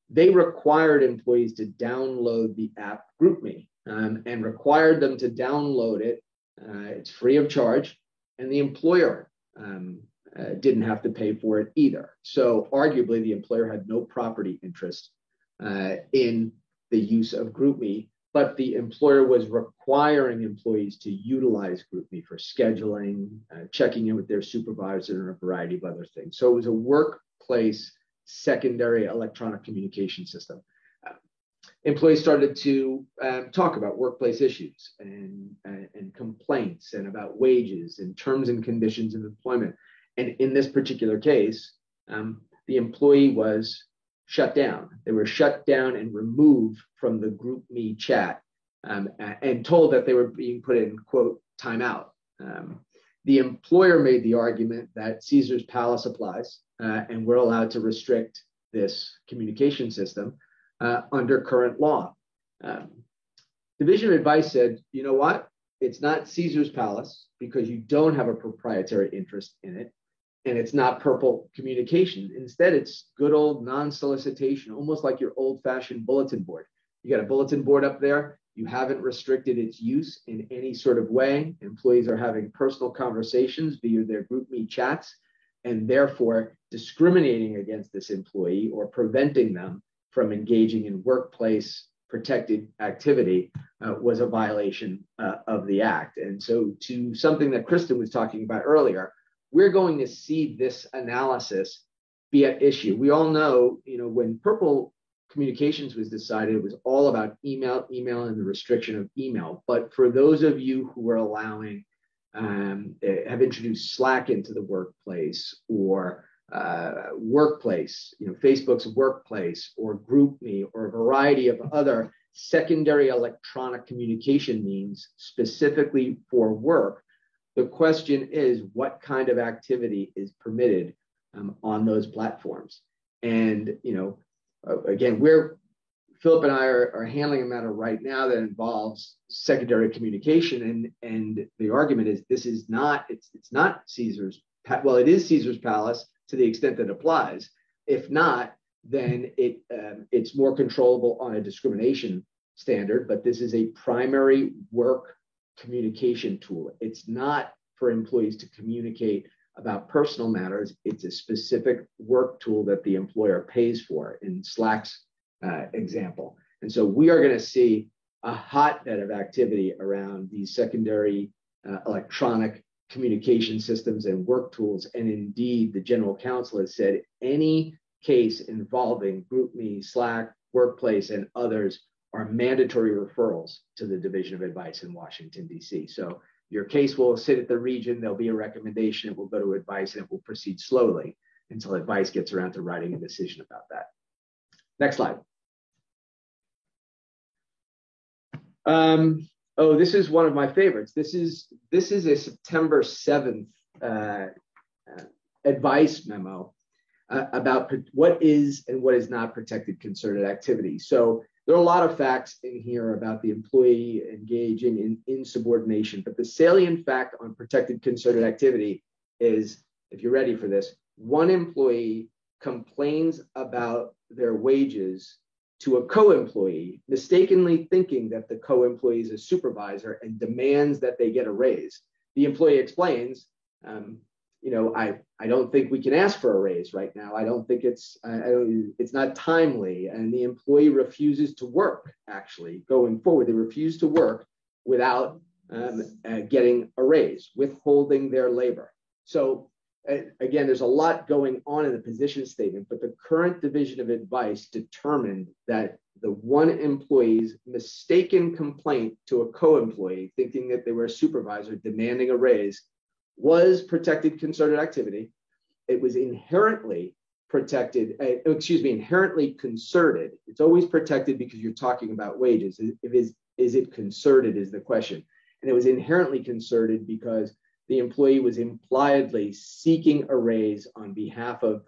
they required employees to download the app GroupMe and required them to download it. It's free of charge. And the employer didn't have to pay for it either. So arguably the employer had no property interest in the use of GroupMe, but the employer was requiring employees to utilize GroupMe for scheduling, checking in with their supervisor, and a variety of other things. So it was a workplace secondary electronic communication system. Employees started to talk about workplace issues and complaints and about wages and terms and conditions of employment. And in this particular case, the employee was shut down. They were shut down and removed from the GroupMe chat and told that they were being put in, quote, timeout. The employer made the argument that Caesar's Palace applies and we're allowed to restrict this communication system under current law. Division of Advice said, you know what? It's not Caesar's Palace because you don't have a proprietary interest in it, and it's not Purple Communication. Instead, it's good old non-solicitation, almost like your old-fashioned bulletin board. You got a bulletin board up there. You haven't restricted its use in any sort of way. Employees are having personal conversations via their GroupMe chats, and therefore discriminating against this employee or preventing them from engaging in workplace protected activity was a violation of the act. And so to something that Kristen was talking about earlier, we're going to see this analysis be at issue. We all know, when Purple Communications was decided, it was all about email and the restriction of email. But for those of you who are allowing, have introduced Slack into the workplace or Workplace, Facebook's Workplace or GroupMe or a variety of other secondary electronic communication means specifically for work. The question is, what kind of activity is permitted on those platforms? And, again, Philip and I are handling a matter right now that involves secondary communication. And the argument is it's not Caesar's, well, it is Caesar's Palace to the extent that it applies. If not, then it's more controllable on a discrimination standard, but this is a primary work communication tool. It's not for employees to communicate about personal matters. It's a specific work tool that the employer pays for in Slack's example. And so we are going to see a hotbed of activity around these secondary electronic communication systems and work tools. And indeed, the general counsel has said any case involving GroupMe, Slack, Workplace, and others are mandatory referrals to the Division of Advice in Washington, D.C. So your case will sit at the region, there'll be a recommendation, it will go to advice, and it will proceed slowly until advice gets around to writing a decision about that. Next slide. This is one of my favorites. This is a September 7th advice memo about what is and what is not protected concerted activity. So there are a lot of facts in here about the employee engaging in insubordination, but the salient fact on protected concerted activity is, if you're ready for this, one employee complains about their wages to a co-employee, mistakenly thinking that the co-employee is a supervisor and demands that they get a raise. The employee explains, I don't think we can ask for a raise right now. I don't think it's not timely. And the employee refuses to work, actually, going forward. They refuse to work without getting a raise, withholding their labor. So again, there's a lot going on in the position statement, but the current Division of Advice determined that the one employee's mistaken complaint to a co-employee, thinking that they were a supervisor demanding a raise, was protected concerted activity. It was inherently inherently concerted. It's always protected because you're talking about wages. Is it concerted is the question. And it was inherently concerted because the employee was impliedly seeking a raise on behalf of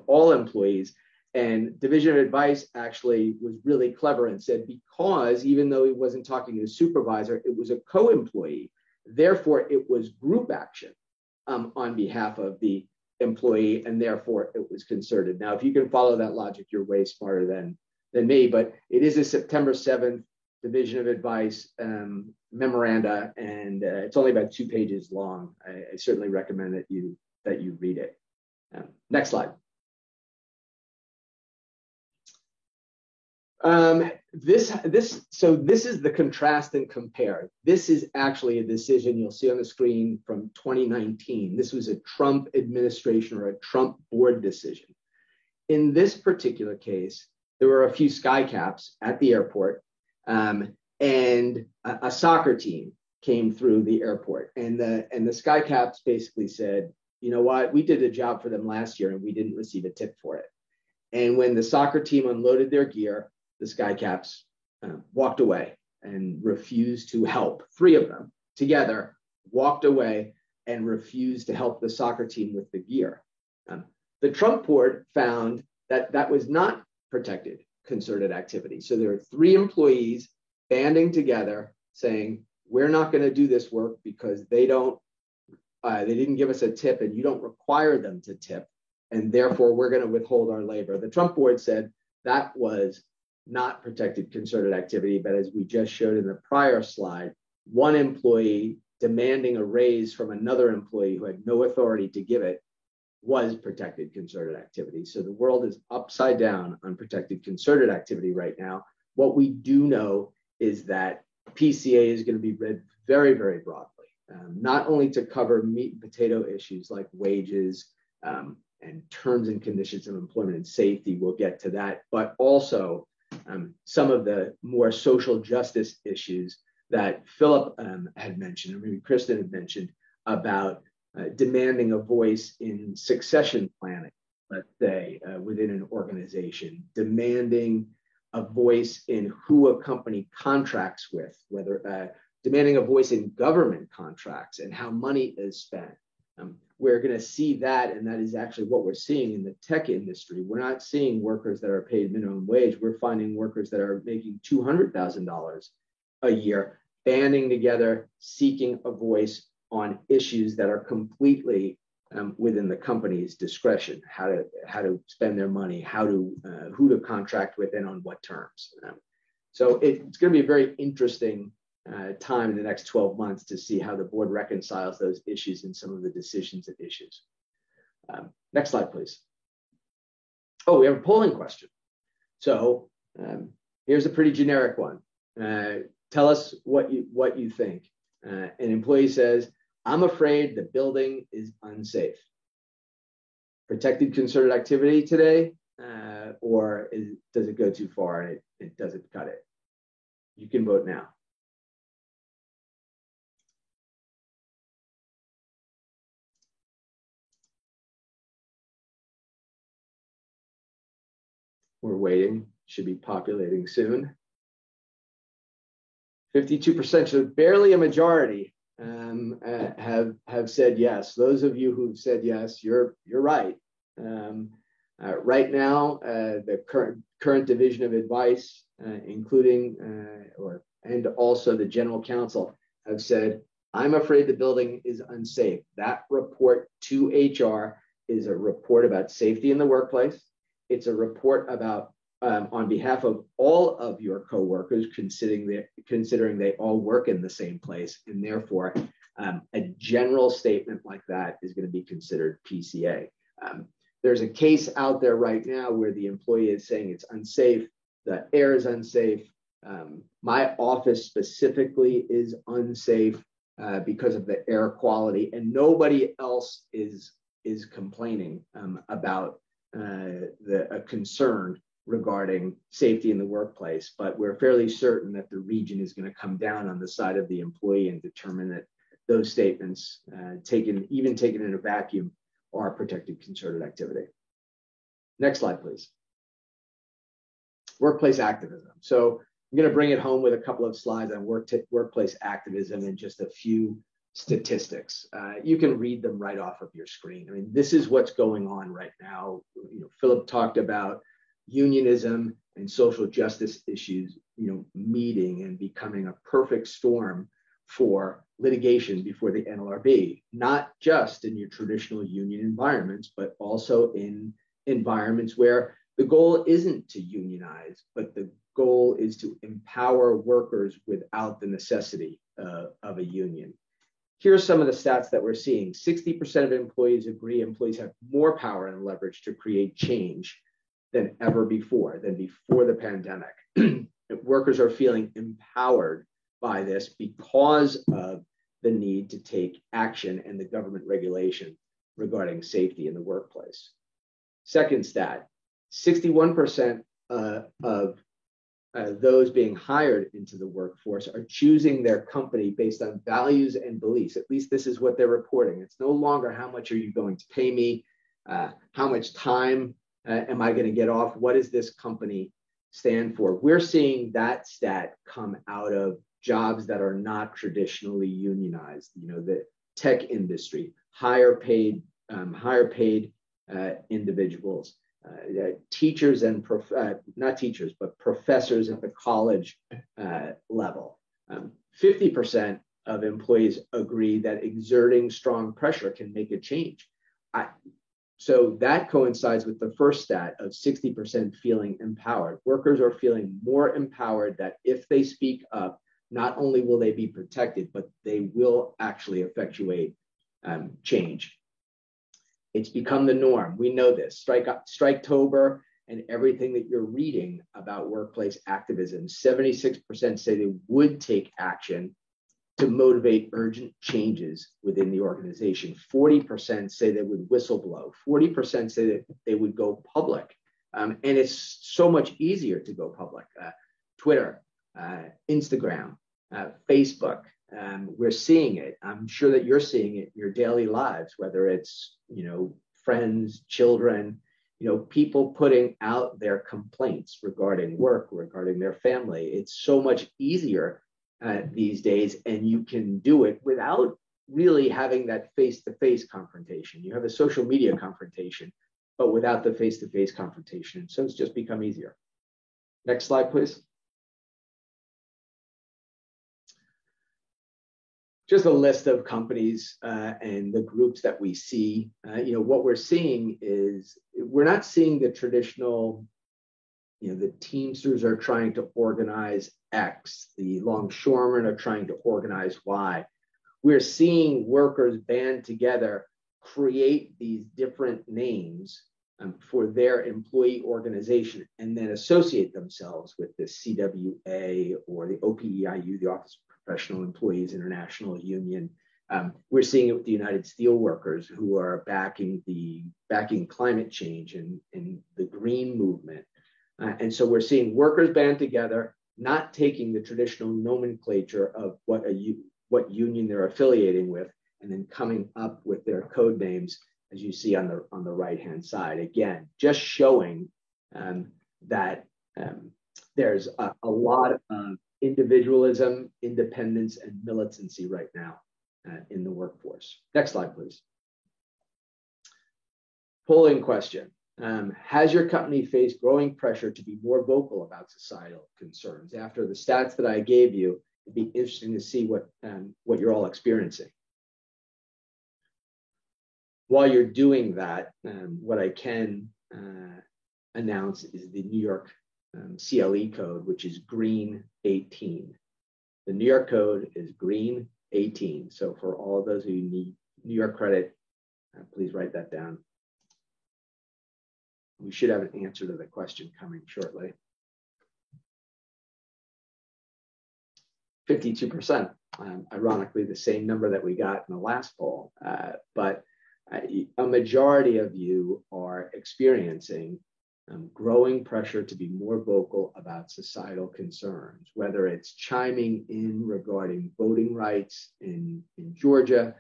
all employees. And Division of Advice actually was really clever and said, because even though he wasn't talking to a supervisor, it was a co-employee. Therefore, it was group action on behalf of the employee, and therefore it was concerted. Now, if you can follow that logic, you're way smarter than me, but it is a September 7th Division of Advice memoranda, and it's only about 2 pages long. I certainly recommend that you read it. Next slide. This is the contrast and compare. This is actually a decision you'll see on the screen from 2019. This was a Trump administration or a Trump board decision. In this particular case, there were a few skycaps at the airport, and a soccer team came through the airport, and the skycaps basically said, you know what, we did a job for them last year and we didn't receive a tip for it. And when the soccer team unloaded their gear, the skycaps walked away and refused to help. 3 of them together walked away and refused to help the soccer team with the gear. The Trump board found that that was not protected concerted activity. So there are 3 employees banding together saying, we're not going to do this work because they didn't give us a tip and you don't require them to tip, and therefore we're going to withhold our labor. The Trump board said that was not protected concerted activity, but as we just showed in the prior slide, one employee demanding a raise from another employee who had no authority to give it was protected concerted activity. So the world is upside down on protected concerted activity right now. What we do know is that PCA is going to be read very, very broadly, not only to cover meat and potato issues like wages and terms and conditions of employment and safety, we'll get to that, but also some of the more social justice issues that Philip had mentioned, or maybe Kristen had mentioned, about demanding a voice in succession planning, let's say, within an organization, demanding a voice in who a company contracts with, whether demanding a voice in government contracts and how money is spent. We're going to see that, and that is actually what we're seeing in the tech industry. We're not seeing workers that are paid minimum wage. We're finding workers that are making $200,000 a year, banding together, seeking a voice on issues that are completely within the company's discretion, how to spend their money, who to contract with, and on what terms. So it's going to be a very interesting time in the next 12 months to see how the board reconciles those issues and some of the decisions and issues. Next slide, please. Oh, we have a polling question. So here's a pretty generic one. Tell us what you think. An employee says, "I'm afraid the building is unsafe." Protected concerted activity today, or does it go too far and it doesn't cut it? You can vote now. We're waiting, should be populating soon. 52%, so barely a majority, have said yes. Those of you who've said yes, you're right. Right now, the current division of advice, including and also the general counsel, have said, "I'm afraid the building is unsafe." That report to HR is a report about safety in the workplace. It's a report about on behalf of all of your coworkers, considering they all work in the same place, and therefore a general statement like that is going to be considered PCA. There's a case out there right now where the employee is saying it's unsafe, the air is unsafe, my office specifically is unsafe because of the air quality, and nobody else is complaining about a concern regarding safety in the workplace, but we're fairly certain that the region is going to come down on the side of the employee and determine that those statements, taken in a vacuum, are protected concerted activity. Next slide, please. Workplace activism. So I'm going to bring it home with a couple of slides on workplace activism and just a few statistics. You can read them right off of your screen. I mean, this is what's going on right now. Philip talked about unionism and social justice issues, meeting and becoming a perfect storm for litigation before the NLRB, not just in your traditional union environments, but also in environments where the goal isn't to unionize, but the goal is to empower workers without the necessity of a union. Here are some of the stats that we're seeing. 60% of employees agree employees have more power and leverage to create change than ever before, the pandemic. Workers are feeling empowered by this because of the need to take action and the government regulation regarding safety in the workplace. Second stat, 61% of those being hired into the workforce are choosing their company based on values and beliefs. At least this is what they're reporting. It's no longer how much are you going to pay me, how much time am I going to get off, what does this company stand for? We're seeing that stat come out of jobs that are not traditionally unionized. The tech industry, higher paid individuals. Teachers and not teachers, but professors at the college level. 50% of employees agree that exerting strong pressure can make a change. So that coincides with the first stat of 60% feeling empowered. Workers are feeling more empowered that if they speak up, not only will they be protected, but they will actually effectuate change. It's become the norm. We know this. Striketober and everything that you're reading about workplace activism, 76% say they would take action to motivate urgent changes within the organization. 40% say they would whistleblow. 40% say that they would go public. And it's so much easier to go public. Twitter, Instagram, Facebook, We're seeing it. I'm sure that you're seeing it in your daily lives, whether it's, friends, children, people putting out their complaints regarding work, regarding their family. It's so much easier these days, and you can do it without really having that face-to-face confrontation. You have a social media confrontation, but without the face-to-face confrontation. So it's just become easier. Next slide, please. Just a list of companies and the groups that we see. What we're seeing is we're not seeing the traditional, the Teamsters are trying to organize X, the longshoremen are trying to organize Y. We're seeing workers band together, create these different names for their employee organization, and then associate themselves with the CWA or the OPEIU, the Office of Professional Employees International Union. We're seeing it with the United Steelworkers, who are backing climate change and the green movement. And so we're seeing workers band together, not taking the traditional nomenclature of what union they're affiliating with, and then coming up with their code names, as you see on the right-hand side. Again, just showing that there's a lot of individualism, independence, and militancy right now in the workforce. Next slide, please. Polling question. Has your company faced growing pressure to be more vocal about societal concerns? After the stats that I gave you, it'd be interesting to see what you're all experiencing. While you're doing that, what I can announce is the New York CLE code, which is Green 18. The New York code is Green 18. So for all of those who need New York credit, please write that down. We should have an answer to the question coming shortly. 52%, ironically, the same number that we got in the last poll, but a majority of you are experiencing growing pressure to be more vocal about societal concerns, whether it's chiming in regarding voting rights in Georgia,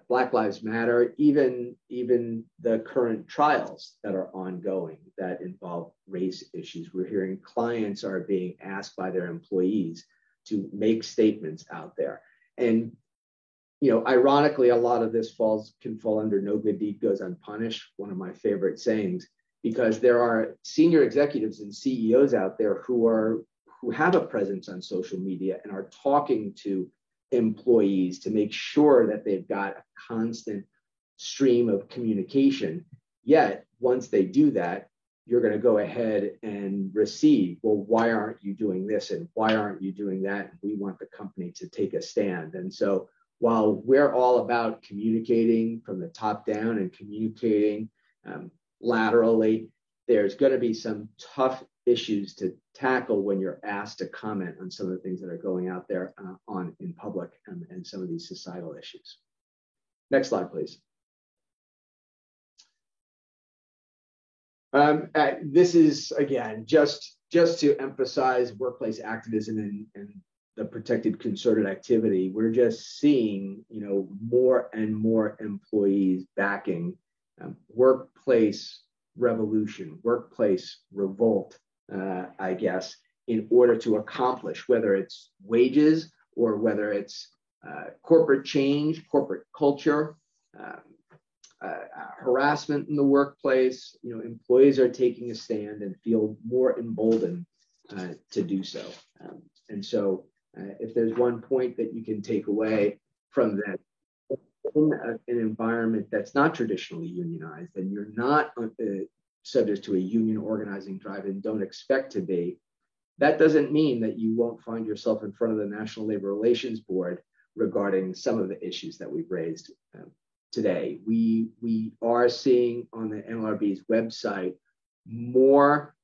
Black Lives Matter, even the current trials that are ongoing that involve race issues. We're hearing clients are being asked by their employees to make statements out there. And ironically, a lot of this can fall under no good deed goes unpunished, one of my favorite sayings, because there are senior executives and CEOs out there who have a presence on social media and are talking to employees to make sure that they've got a constant stream of communication. Yet, once they do that, you're going to go ahead and receive, well, why aren't you doing this? And why aren't you doing that? We want the company to take a stand. And so while we're all about communicating from the top down and communicating laterally, there's going to be some tough issues to tackle when you're asked to comment on some of the things that are going out there in public and some of these societal issues. Next slide, please. This is, again, just to emphasize workplace activism and the protected concerted activity. We're just seeing, more and more employees backing workplace revolution, workplace revolt, I guess, in order to accomplish, whether it's wages or whether it's corporate change, corporate culture, harassment in the workplace. Employees are taking a stand and feel more emboldened to do so. And so if there's one point that you can take away from that, in an environment that's not traditionally unionized, and you're not subject to a union organizing drive and don't expect to be, that doesn't mean that you won't find yourself in front of the National Labor Relations Board regarding some of the issues that we've raised today. We are seeing on the NLRB's website more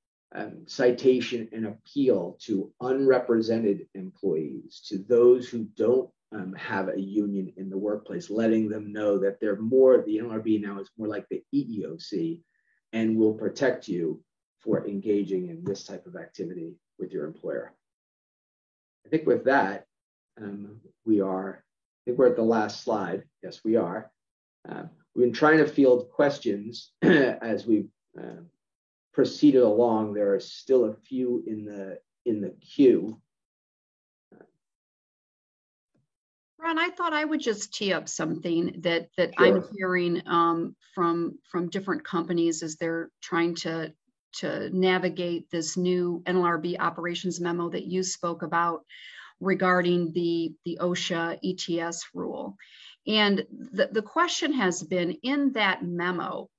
citation and appeal to unrepresented employees, to those who don't have a union in the workplace, letting them know that they're more, the NLRB now is more like the EEOC and will protect you for engaging in this type of activity with your employer. I think with that, I think we're at the last slide. Yes, we are. We've been trying to field questions as we've proceeded along. There are still a few in the queue. Ron, I thought I would just tee up something that Sure. I'm hearing from different companies as they're trying to navigate this new NLRB operations memo that you spoke about regarding the OSHA ETS rule. And the question has been, in that memo,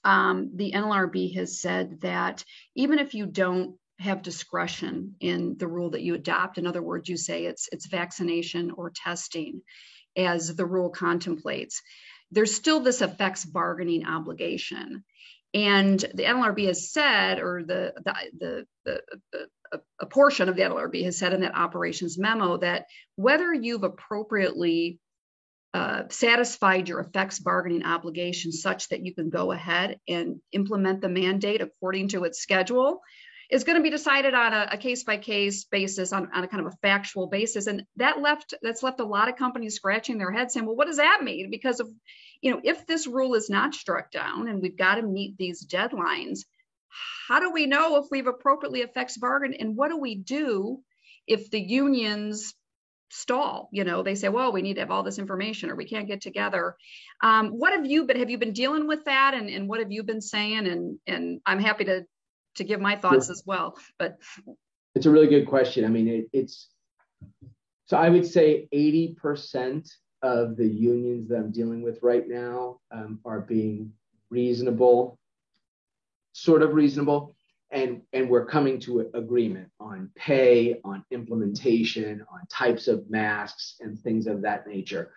the NLRB has said that even if you don't have discretion in the rule that you adopt, in other words, you say it's vaccination or testing as the rule contemplates, there's still this effects bargaining obligation. And the NLRB has said, or a portion of the NLRB has said in that operations memo, that whether you've appropriately satisfied your effects bargaining obligation such that you can go ahead and implement the mandate according to its schedule is going to be decided on a case-by-case basis, on a kind of a factual basis. And that's left a lot of companies scratching their heads saying, well, what does that mean? Because of, if this rule is not struck down and we've got to meet these deadlines, how do we know if we've appropriately effects bargained? And what do we do if the unions stall? They say, well, we need to have all this information or we can't get together. What have you been dealing with that? And what have you been saying? And I'm happy to give my thoughts as well. But it's a really good question. I mean, so I would say 80% of the unions that I'm dealing with right now are being reasonable, sort of reasonable. And we're coming to an agreement on pay, on implementation, on types of masks and things of that nature.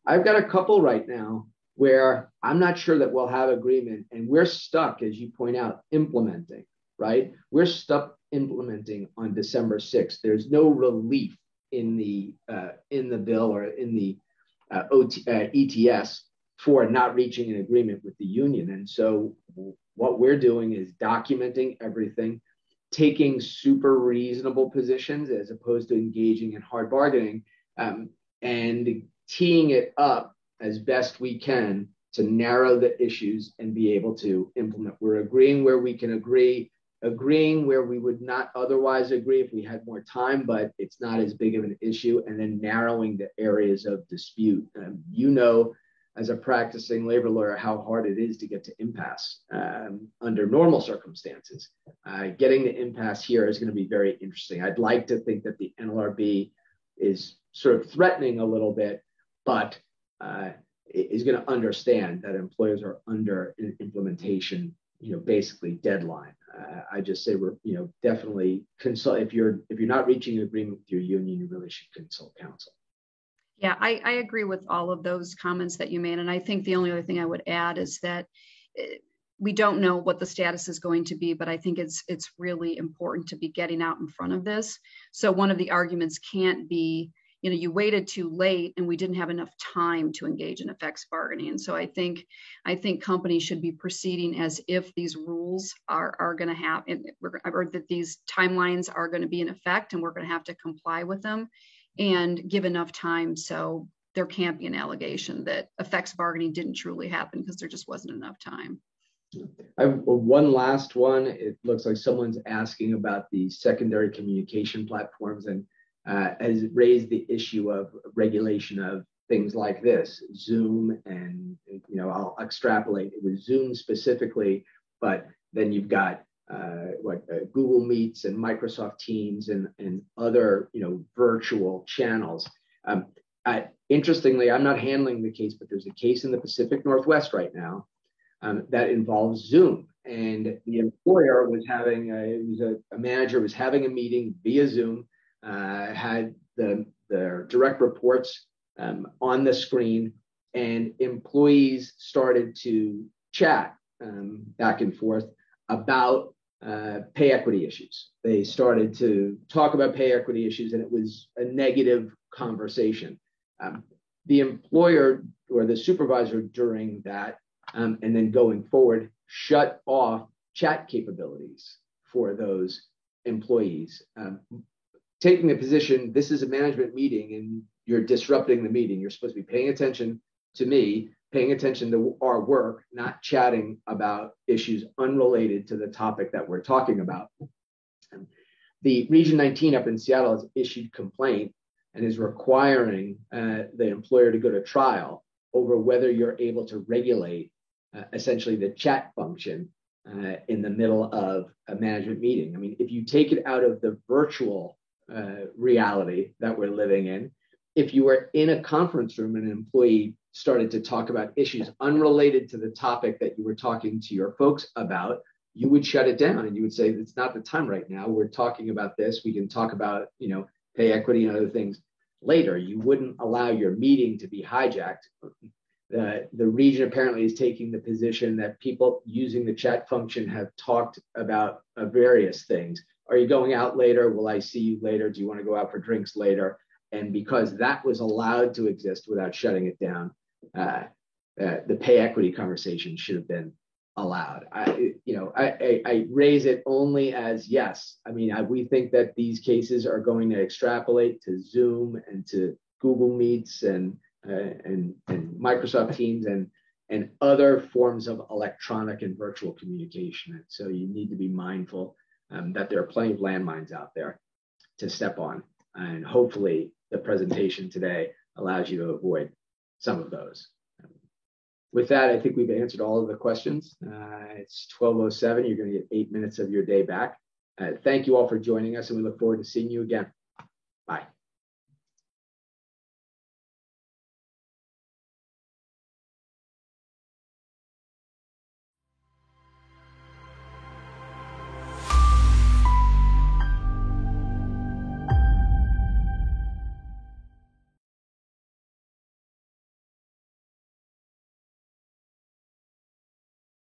I've got a couple right now where I'm not sure that we'll have agreement, and we're stuck, as you point out, implementing, right? We're stuck implementing on December 6th. There's no relief in the bill or in the ETS for not reaching an agreement with the union. And so what we're doing is documenting everything, taking super reasonable positions as opposed to engaging in hard bargaining, and teeing it up as best we can to narrow the issues and be able to implement. We're agreeing where we can agree, agreeing where we would not otherwise agree if we had more time, but it's not as big of an issue, and then narrowing the areas of dispute. As a practicing labor lawyer, how hard it is to get to impasse under normal circumstances. Getting the impasse here is going to be very interesting. I'd like to think that the NLRB is sort of threatening a little bit, but is going to understand that employers are under an implementation, basically deadline. I just say we're, definitely consult. If you're not reaching an agreement with your union, you really should consult counsel. Yeah, I agree with all of those comments that you made. And I think the only other thing I would add is that we don't know what the status is going to be, but I think it's really important to be getting out in front of this. So one of the arguments can't be, you waited too late and we didn't have enough time to engage in effects bargaining. And so I think companies should be proceeding as if these rules are going to happen, or that these timelines are going to be in effect and we're going to have to comply with them, and give enough time so there can't be an allegation that effects bargaining didn't truly happen because there just wasn't enough time. I have one last one. It looks like someone's asking about the secondary communication platforms, and has raised the issue of regulation of things like this, Zoom, and I'll extrapolate. It was Zoom specifically, but then you've got Google Meets and Microsoft Teams and other virtual channels. Interestingly, I'm not handling the case, but there's a case in the Pacific Northwest right now that involves Zoom, and the employer was having a manager was having a meeting via Zoom, had their direct reports on the screen, and employees started to chat back and forth about pay equity issues. They started to talk about pay equity issues, and it was a negative conversation. The employer or the supervisor during that, and then going forward, shut off chat capabilities for those employees. taking the position, this is a management meeting and you're disrupting the meeting. You're supposed to be paying attention to me, paying attention to our work, not chatting about issues unrelated to the topic that we're talking about. The Region 19 up in Seattle has issued complaint and is requiring the employer to go to trial over whether you're able to regulate essentially the chat function in the middle of a management meeting. I mean, if you take it out of the virtual reality that we're living in, if you were in a conference room and an employee started to talk about issues unrelated to the topic that you were talking to your folks about, you would shut it down and you would say, it's not the time right now. We're talking about this. We can talk about, pay equity and other things later. You wouldn't allow your meeting to be hijacked. The region apparently is taking the position that people using the chat function have talked about various things. Are you going out later? Will I see you later? Do you want to go out for drinks later? And because that was allowed to exist without shutting it down, the pay equity conversation should have been allowed. I raise it only as yes. I mean, we think that these cases are going to extrapolate to Zoom and to Google Meets and Microsoft Teams and other forms of electronic and virtual communication. And so you need to be mindful that there are plenty of landmines out there to step on. And hopefully the presentation today allows you to avoid some of those. With that, I think we've answered all of the questions. It's 12:07. You're going to get 8 minutes of your day back. Thank you all for joining us, and we look forward to seeing you again. Bye.